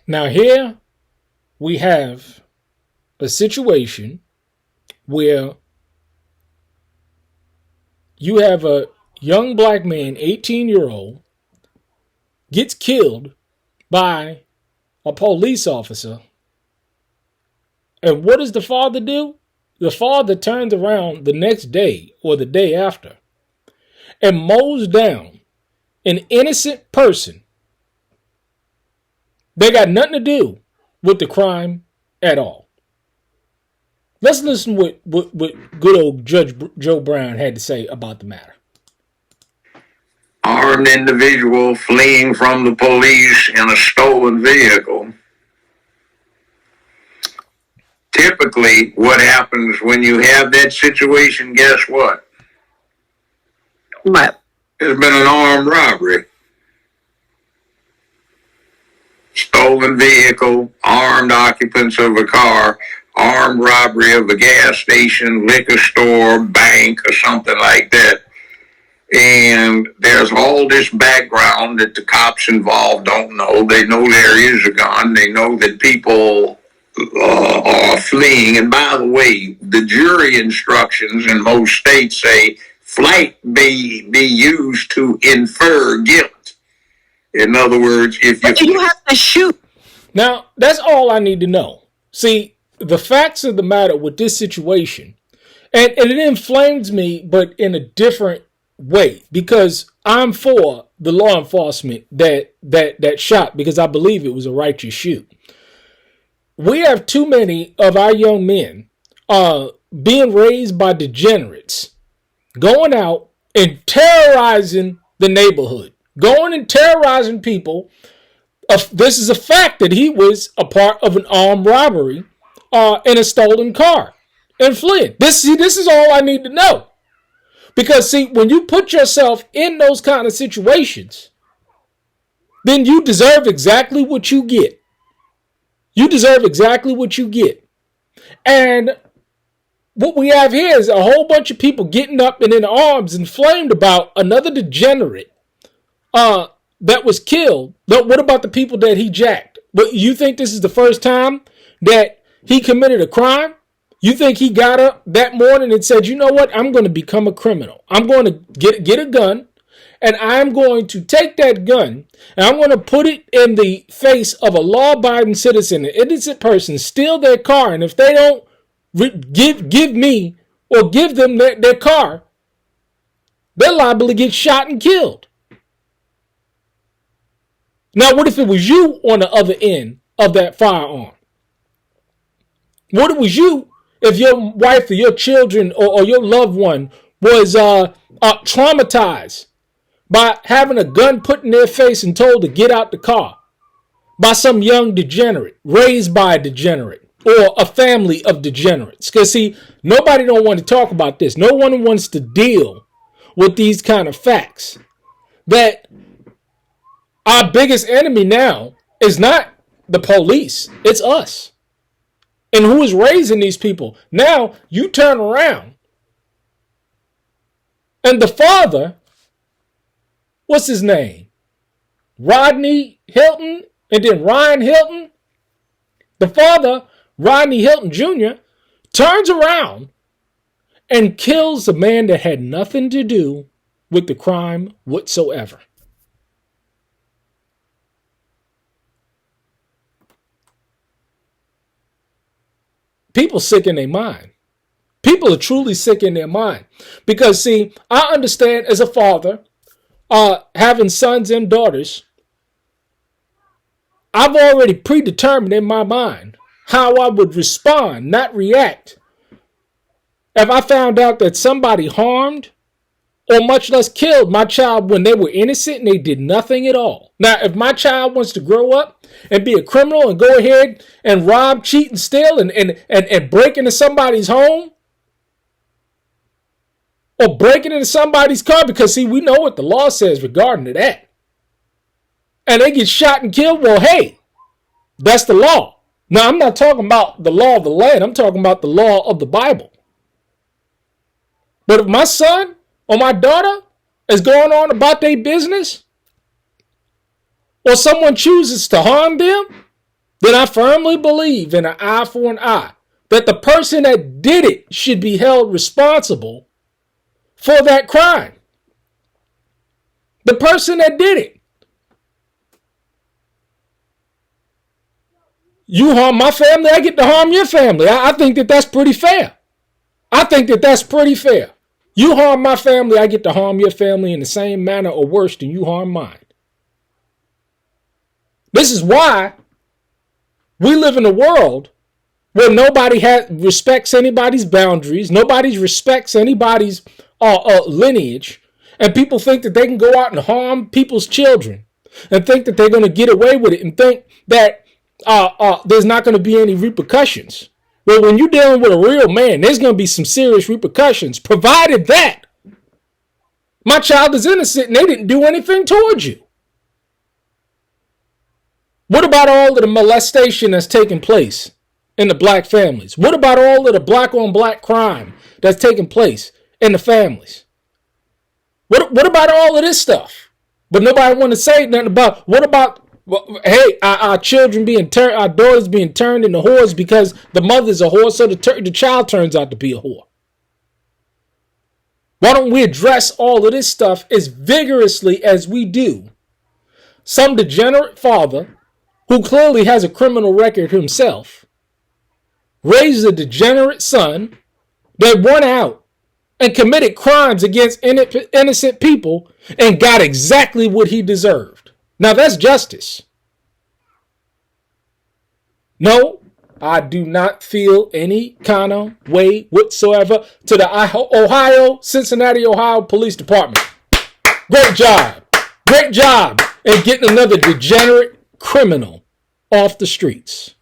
Now here we have a situation where you have a young black man, 18-year-old, gets killed by a police officer. And what does the father do? The father turns around the next day or the day after and mows down an innocent person. They got nothing to do with the crime at all. Let's listen to what good old Judge Joe Brown had to say about the matter. Armed individual fleeing from the police in a stolen vehicle. Typically, what happens when you have that situation, guess what? What? There's been an armed robbery. Stolen vehicle, armed occupants of a car, armed robbery of a gas station, liquor store, bank, or something like that. And there's all this background that the cops involved don't know. They know there is a gun. They know that people are fleeing. And by the way, the jury instructions in most states say flight be used to infer guilt. In other words, if you have to shoot. Now, that's all I need to know. See, the facts of the matter with this situation, and it inflames me, but in a different way, because I'm for the law enforcement that shot, because I believe it was a righteous shoot. We have too many of our young men being raised by degenerates, going out and terrorizing the neighborhood, going and terrorizing people. This is a fact that he was a part of an armed robbery in a stolen car and fled. This is all I need to know. Because, see, when you put yourself in those kind of situations, then you deserve exactly what you get. You deserve exactly what you get. And what we have here is a whole bunch of people getting up and in arms and inflamed about another degenerate that was killed. But what about the people that he jacked? But you think this is the first time that he committed a crime? You think he got up that morning and said, you know what? I'm going to become a criminal. I'm going to get a gun, and I'm going to take that gun, and I'm going to put it in the face of a law-abiding citizen, an innocent person, steal their car, and if they don't give me or give them their car, they're liable to get shot and killed. Now, what if it was you on the other end of that firearm? What if it was you? If your wife or your children or your loved one was traumatized by having a gun put in their face and told to get out the car by some young degenerate, raised by a degenerate, or a family of degenerates. Because, see, nobody don't want to talk about this. No one wants to deal with these kind of facts. That our biggest enemy now is not the police. It's us. And who is raising these people? Now you turn around and the father, what's his name? Rodney Hinton and then Ryan Hinton. The father, Rodney Hinton Jr., turns around and kills a man that had nothing to do with the crime whatsoever. People sick in their mind. People are truly sick in their mind. Because, see, I understand as a father, having sons and daughters, I've already predetermined in my mind how I would respond, not react, if I found out that somebody harmed or much less killed my child when they were innocent and they did nothing at all. Now, if my child wants to grow up and be a criminal and go ahead and rob, cheat, and steal and break into somebody's home or breaking into somebody's car, because, see, we know what the law says regarding to that, and they get shot and killed, well, hey, that's the law. Now, I'm not talking about the law of the land. I'm talking about the law of the Bible. But if my son or my daughter is going on about their business, or someone chooses to harm them, then I firmly believe in an eye for an eye, that the person that did it should be held responsible for that crime. The person that did it. You harm my family, I get to harm your family. I think that that's pretty fair. You harm my family, I get to harm your family in the same manner or worse than you harm mine. This is why we live in a world where nobody respects anybody's boundaries, nobody respects anybody's lineage, and people think that they can go out and harm people's children and think that they're going to get away with it and think that there's not going to be any repercussions. Well, when you're dealing with a real man, there's going to be some serious repercussions, provided that my child is innocent and they didn't do anything towards you. What about all of the molestation that's taking place in the black families? What about all of the black on black crime that's taking place in the families? What about all of this stuff? But nobody want to say nothing about, what about, hey, our children being turned, our daughters being turned into whores because the mother's a whore, so the child turns out to be a whore. Why don't we address all of this stuff as vigorously as we do some degenerate father who clearly has a criminal record himself raised a degenerate son that went out and committed crimes against innocent people and got exactly what he deserved? Now that's justice. No, I do not feel any kind of way whatsoever to the Cincinnati, Ohio Police Department. Great job in getting another degenerate criminal off the streets.